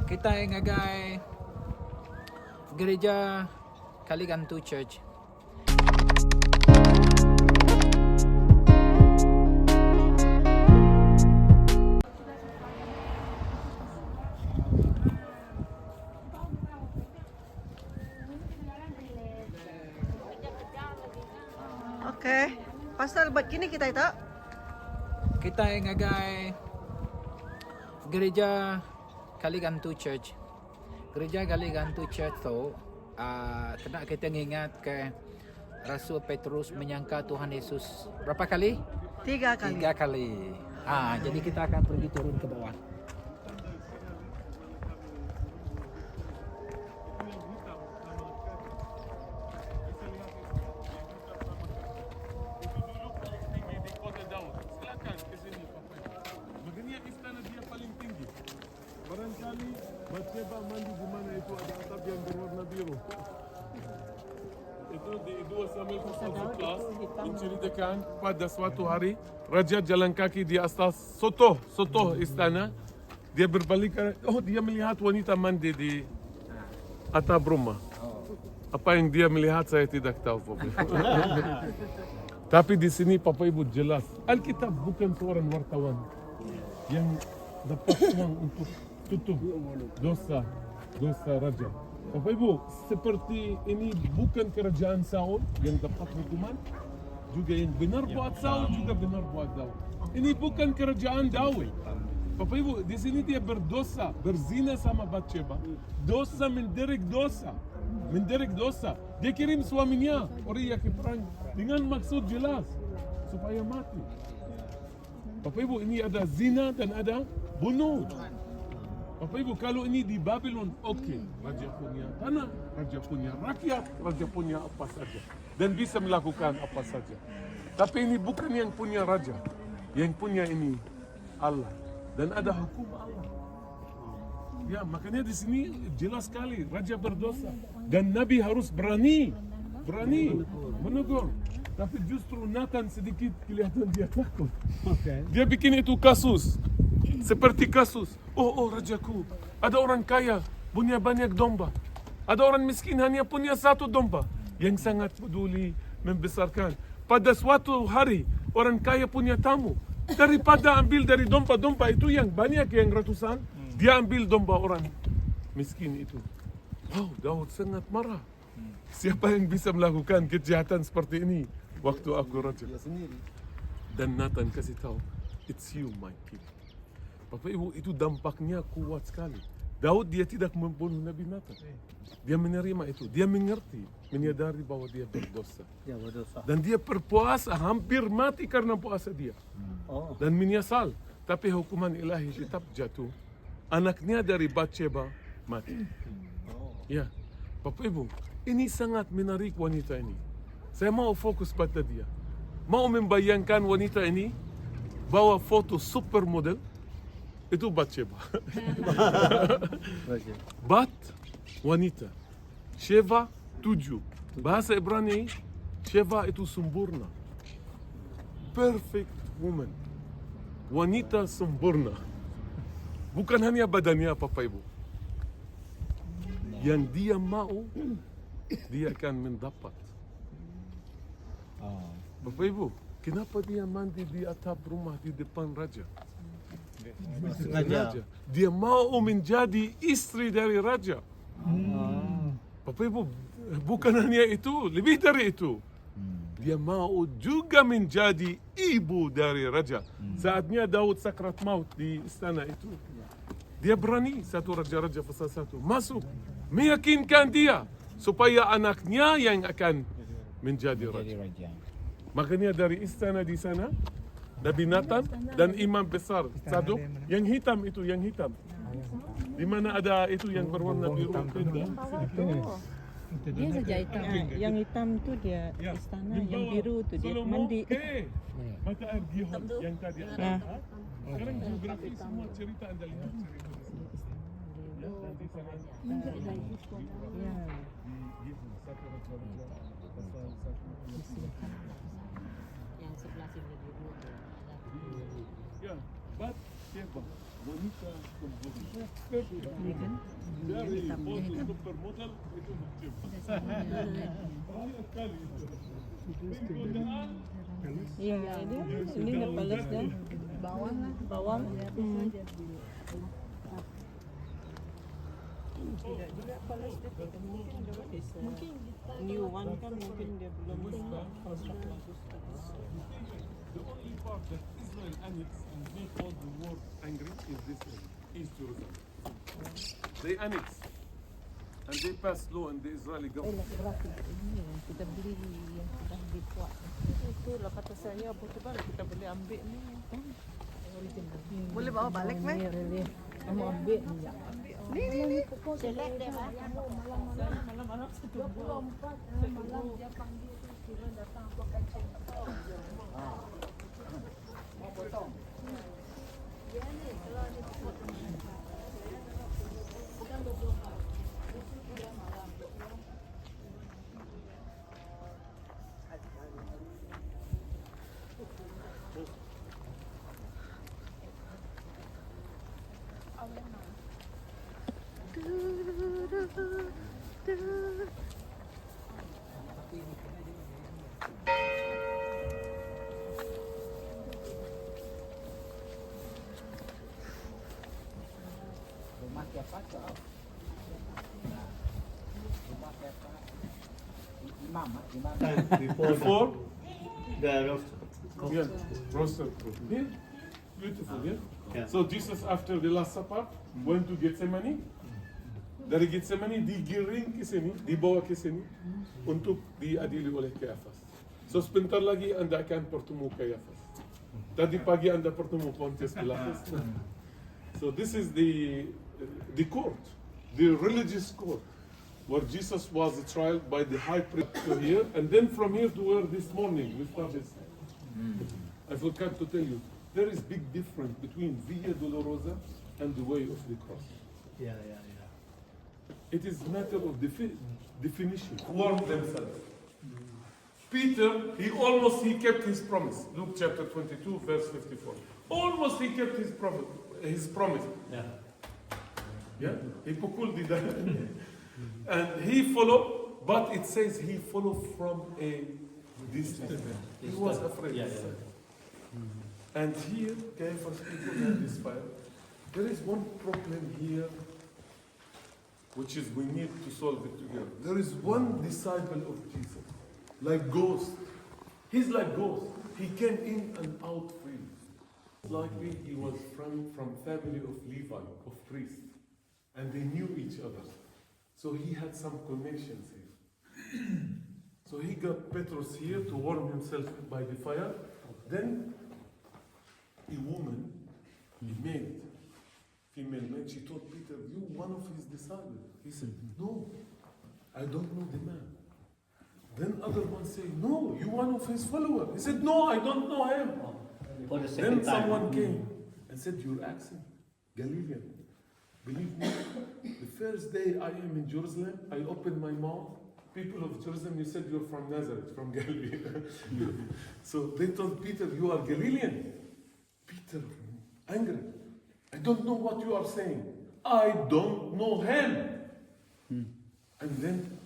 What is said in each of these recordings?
Kita ay ngagay Gereja Kaligantu Church. Okay. Pastor, ba't kini kita ito? Kita ay ngagay Gereja Kaligantu Church. Gereja Kaligantu Church to kena kita ingat ke Rasul Petrus menyangka Tuhan Yesus berapa kali? 3 kali. 3 kali. Jadi kita akan pergi turun ke bawah. Begini istana dia paling tinggi. Barangkali Bathsheba mandi di mana itu ada atap yang berwarna biru. Itu di 2 Samuel pasal 11 menceritakan pada suatu hari raja jalan kaki di atas sotoh istana. Dia berbalik, dia melihat wanita mandi di atap rumah. Apa yang dia melihat saya tidak tahu. Tapi di sini Bapak Ibu jelas, Alkitab bukan seorang wartawan yang dapat uang untuk tutup dosa raja. Bapak Ibu, seperti ini bukan kerajaan Saul yang dapat hukuman, juga yang benar buat Saul juga benar buat Daud. Ini bukan kerajaan Daud. Bapak Ibu, di sini dia berdosa, berzina sama Bathsheba. Dosa menderek dosa. Dia kirim suaminya Uriah ke perang dengan maksud jelas supaya mati. Bapak Ibu, ini ada zina dan ada bunuh. Bapak Ibu, kalau ini di Babylon, oke. Raja punya tanah, raja punya rakyat, raja punya apa saja. Dan bisa melakukan apa saja. Tapi ini bukan yang punya raja. Yang punya ini Allah. Dan ada hukum Allah. Ya, makanya di sini jelas sekali raja berdosa. Dan Nabi harus berani menegur. Tapi justru Nathan sedikit kelihatan dia takut. Dia bikin itu kasus. Seperti kasus, rajaku, ada orang kaya punya banyak domba. Ada orang miskin hanya punya 1 domba. Yang sangat peduli membesarkan. Pada suatu hari, orang kaya punya tamu. Daripada ambil dari domba-domba itu yang banyak, yang ratusan, dia ambil domba orang miskin itu. Wow, Daud sangat marah. Siapa yang bisa melakukan kejahatan seperti ini waktu aku raja? Dan Nathan kasih tahu, it's you my king. Bapak Ibu, itu dampaknya kuat sekali. Daud dia tidak membunuh Nabi Nathan. Dia menerima itu. Dia mengerti, menyadari bahwa dia berdosa. Dan dia berpuasa, hampir mati karena puasa dia. Dan menyesal. Tapi hukuman ilahi tetap jatuh. Anaknya dari Bathsheba mati. Ya, Bapak Ibu, ini sangat menarik wanita ini. Saya mau fokus pada dia. Mau membayangkan wanita ini bawa foto supermodel. Itu Bathsheba. Bat, wanita. Sheva, 7. Bahasa Ibrani, Sheva itu sempurna. Perfect woman. Wanita sempurna. Bukan hanya badannya, Bapak Ibu. Yang dia mau, dia akan mendapat. Bapak Ibu, kenapa dia mandi di atap rumah di depan raja? Raja. Dia mau menjadi istri dari raja. Bapak Ibu, bukan hanya itu, lebih dari itu. Dia mau juga menjadi ibu dari raja. Saatnya Daud sakrat maut di istana itu. Dia berani, satu raja-raja pasal 1, masuk, meyakinkan dia supaya anaknya yang akan menjadi raja. Makanya dari istana di sana, Nabi Nathan dan imam besar Sadok, yang hitam itu, yang hitam. Di mana ada itu yang berwarna biru. Dia saja hitam. Yang hitam itu dia istana, yang biru itu dia mandi. Mata air Gihon yang tadi ada. Sekarang geografi semua cerita Anda lihat cerita. Dan di sana Ya. Gihon, satu raja-raja pasal 1. Yang sebelah sini biru. Yeah, but Sheba, bonita con bonita. Very model, supermodel, itu Sheba. Ya, ini the palace dah. Bawang. Tidak juga palace dia, mungkin new one kan mungkin dia belum construct bagus. The only part that Israel annexed and they fought the war angry is this one, East Jerusalem. They annexed and they passed law in the Israeli government. Kita beli yang sudah dibuat. Itu lah kata saya, betul kita boleh ambil ni. Original. Boleh bawa balik, Mek? Kamu ambil ni. Ni. Select dia malam-malam satu bulan. Malam dia panggil kira datang buat kancing. Mau potong. Dia ni kalau dia potong. Bukan 24. Dia malam. Rumah siapa kau? Rumah siapa? Imam, imam. Before, The roast. yeah, roasted fruit. Yeah, beautiful, yeah? Yeah. So Jesus, after the Last Supper, went to Gethsemane. Dari Gethsemane, digiring ke sini, dibawa ke sini untuk diadili oleh Kayafas. So sebentar lagi anda akan bertemu Kayafas. Tadi pagi anda bertemu Pontius Pilatus. So this is the court, the religious court, where Jesus was tried by the high priest to here, and then from here to where this morning we started. I forgot to tell you, there is big difference between Via Dolorosa and the way of the cross. Yeah. It is matter of definition. Warn themselves. Peter, he kept his promise. Luke chapter 22, verse 54. Almost he kept his promise. Yeah. Yeah? He pulled it down. And he followed, but it says he followed from a distance. He was afraid. Yeah. And here, Caiaphas people have this fire. There is one problem here, which is we need to solve it together. There is one disciple of Jesus, like ghost. He's like ghost. He came in and out freely. Likely he was from family of Levi, of priests, and they knew each other. So he had some connections here. So he got Petrus here to warm himself by the fire. Then a woman, a maid, female maid, she told Peter, "You one of his disciples." He said, "No, I don't know the man." Then other one say, "No, you one of his followers." He said, "No, I don't know him." For the Then second time. someone came and said, "Your accent, Galilean. Believe me, the first day I am in Jerusalem, I opened my mouth. People of Jerusalem, you said you're from Nazareth, from Galilee." So they told Peter, "You are Galilean." Peter, angry. "I don't know what you are saying. I don't know him." And then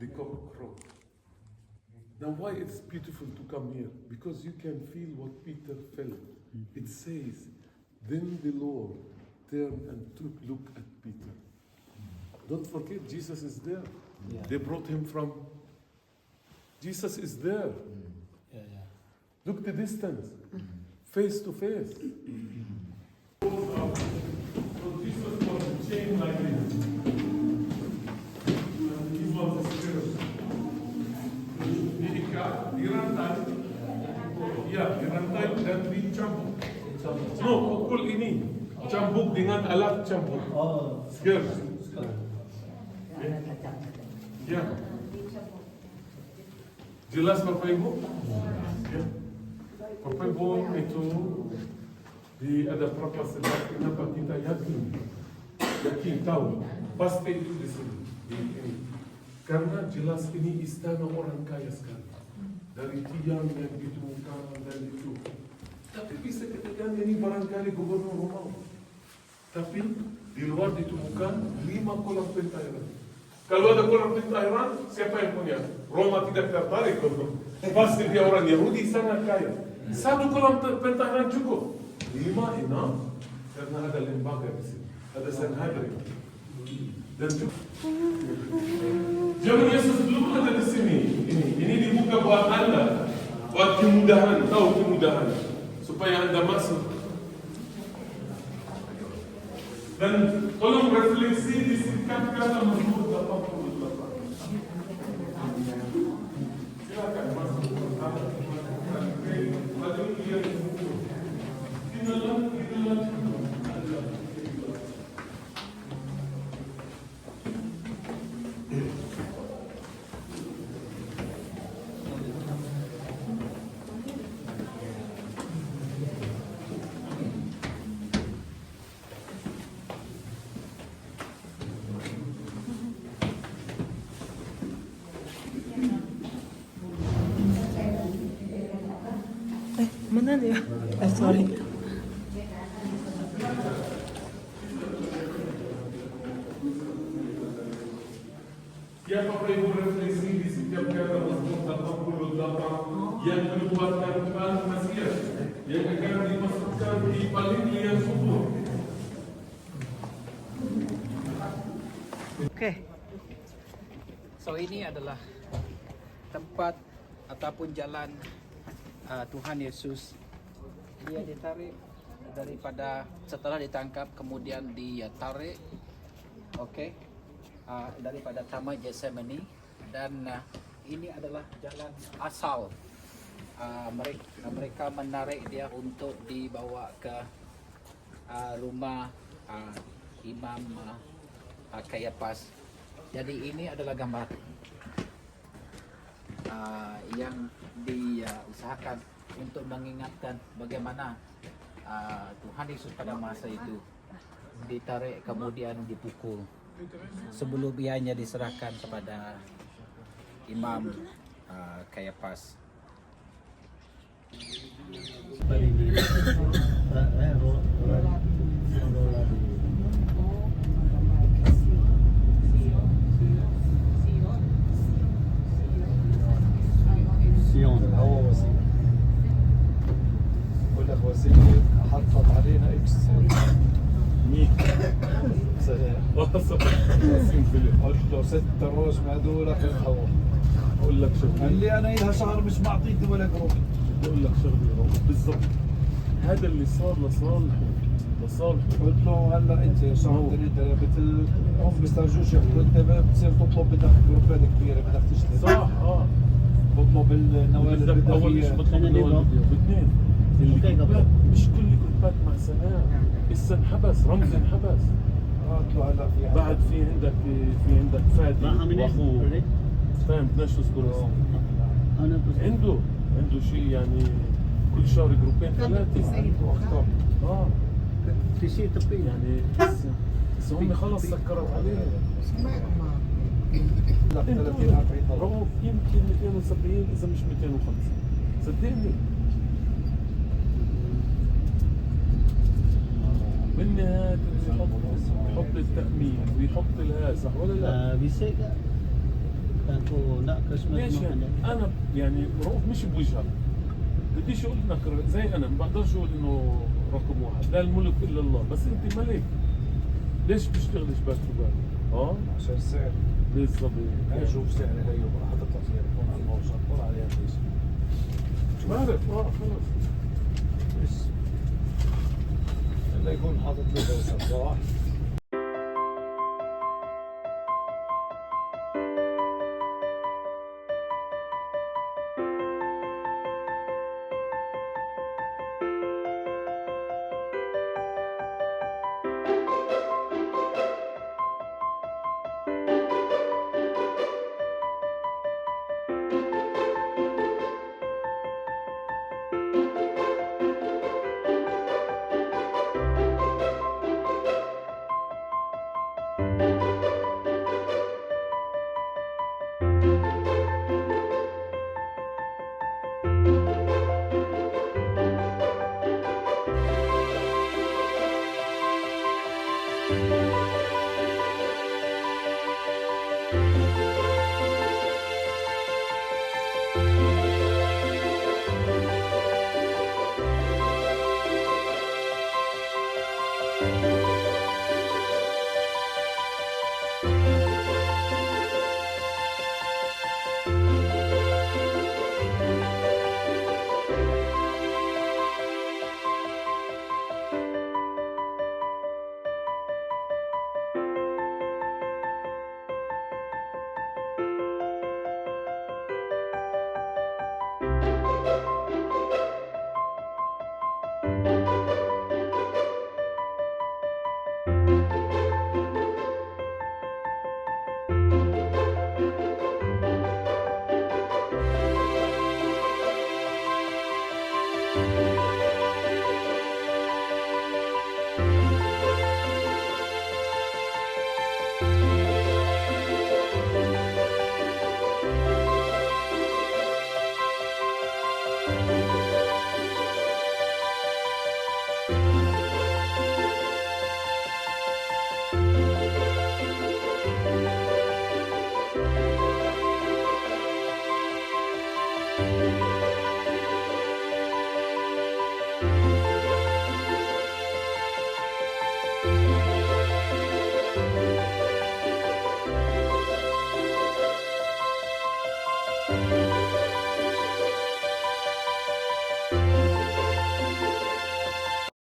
the cock crowed. Now why it's beautiful to come here? Because you can feel what Peter felt. It says, then the Lord turned and took look at Peter. Don't forget, Jesus is there. Yeah. They brought him from. Jesus is there. Yeah. Look the distance, face to face. So Jesus was chained like this. And he was a spirit. Dirantai dan dicambuk. No, pukul ini cambuk dengan alat cambuk. Oh. Skirt. Ya. Jelas Bapak Ibu? Ya. Bapak Ibu itu ada berapa sebab kenapa kita yakin tahu pasti itu di sini. Karena jelas ini istana orang kaya sekali. Dari tiang yang ditemukan dan itu. Tapi bisa katakan ini barangkali gubernur Roma. Tapi di luar ditemukan 5 kolam pentairan. Kalau ada kolam pentairan, siapa yang punya? Roma tidak tertarik untuk. Pasti dia orang Yahudi sangat kaya. 1 kolam pentairan cukup. 5, 6, karena ada lembaga di sini. Ada Sanhedrin. Dan juga zaman Yesus belum ada di sini. Ini dibuka buat Anda, buat kemudahan, tahu kemudahan, supaya Anda masuk. Dan tolong refleksi disingkatkan menurut 88. Silakan masuk. Lalu lihat buku. Di dalam. Mana dia? Sorry. Siapa Ibu refleksi di setiap kata Mazmur 88 yang menubuatkan Tuhan Mesias yang akan dimasukkan di paling liang kubur. Oke. So ini adalah tempat ataupun jalan Tuhan Yesus. Dia ditarik daripada setelah ditangkap kemudian dia tarik, daripada Taman Getsemani, dan ini adalah jalan asal mereka menarik dia untuk dibawa ke rumah Imam Kayafas. Jadi ini adalah gambar yang diusahakan untuk mengingatkan bagaimana Tuhan Yesus pada masa itu ditarik kemudian dipukul sebelum ianya diserahkan kepada Imam Kayafas. حطت علينا اكس 100 قلت له 6 روز ما هذول تتحول. اقول لك شغله، قال لي انا لها شهر مش معطيتي ولا قروش. بقول لك شغله بالضبط، هذا اللي صار لصالحه. قلت له هلا انت شهر هم بيسترجوش ياخذوا انت بتصير تطلب، بدك جروبات كبيره بدك تشتري. صح بطلب النوادي بدك اول شيء بطلب النوادي باثنين اللي كتبات، مش كل كتبات مع سلام. لسه انحبس رمزي، انحبس. قلت له هلا في بعد في عندك فادي واخوه، فاهم؟ بدناش نذكر اسمه. عنده شيء يعني كل شهر جروبين 3 في شيء طبي يعني بس هم خلص سكرت عليه. لا 30 40 طلب رغم يمكن 270 اذا مش 250، صدقني. بالنهاية يحط التأمين ويحط الهاء، صح ولا لا؟ Bisa tak? Aku nak ke ليش semua يعني؟ أنا يعني رؤوف مش بوجهك، بديش أقول إنك زي أنا، ما بقدرش أقول إنه رقم واحد، لا الملك إلا الله، بس أنت ملك. ليش بتشتغلش باك تو باك؟ عشان السعر بالضبط. هاي شوف سعر هي حاططها فيها بكون على الموصل طلع عليها فلوس. مش بعرف خلص. بس لا يكون حاطط له موصل صح؟ Thank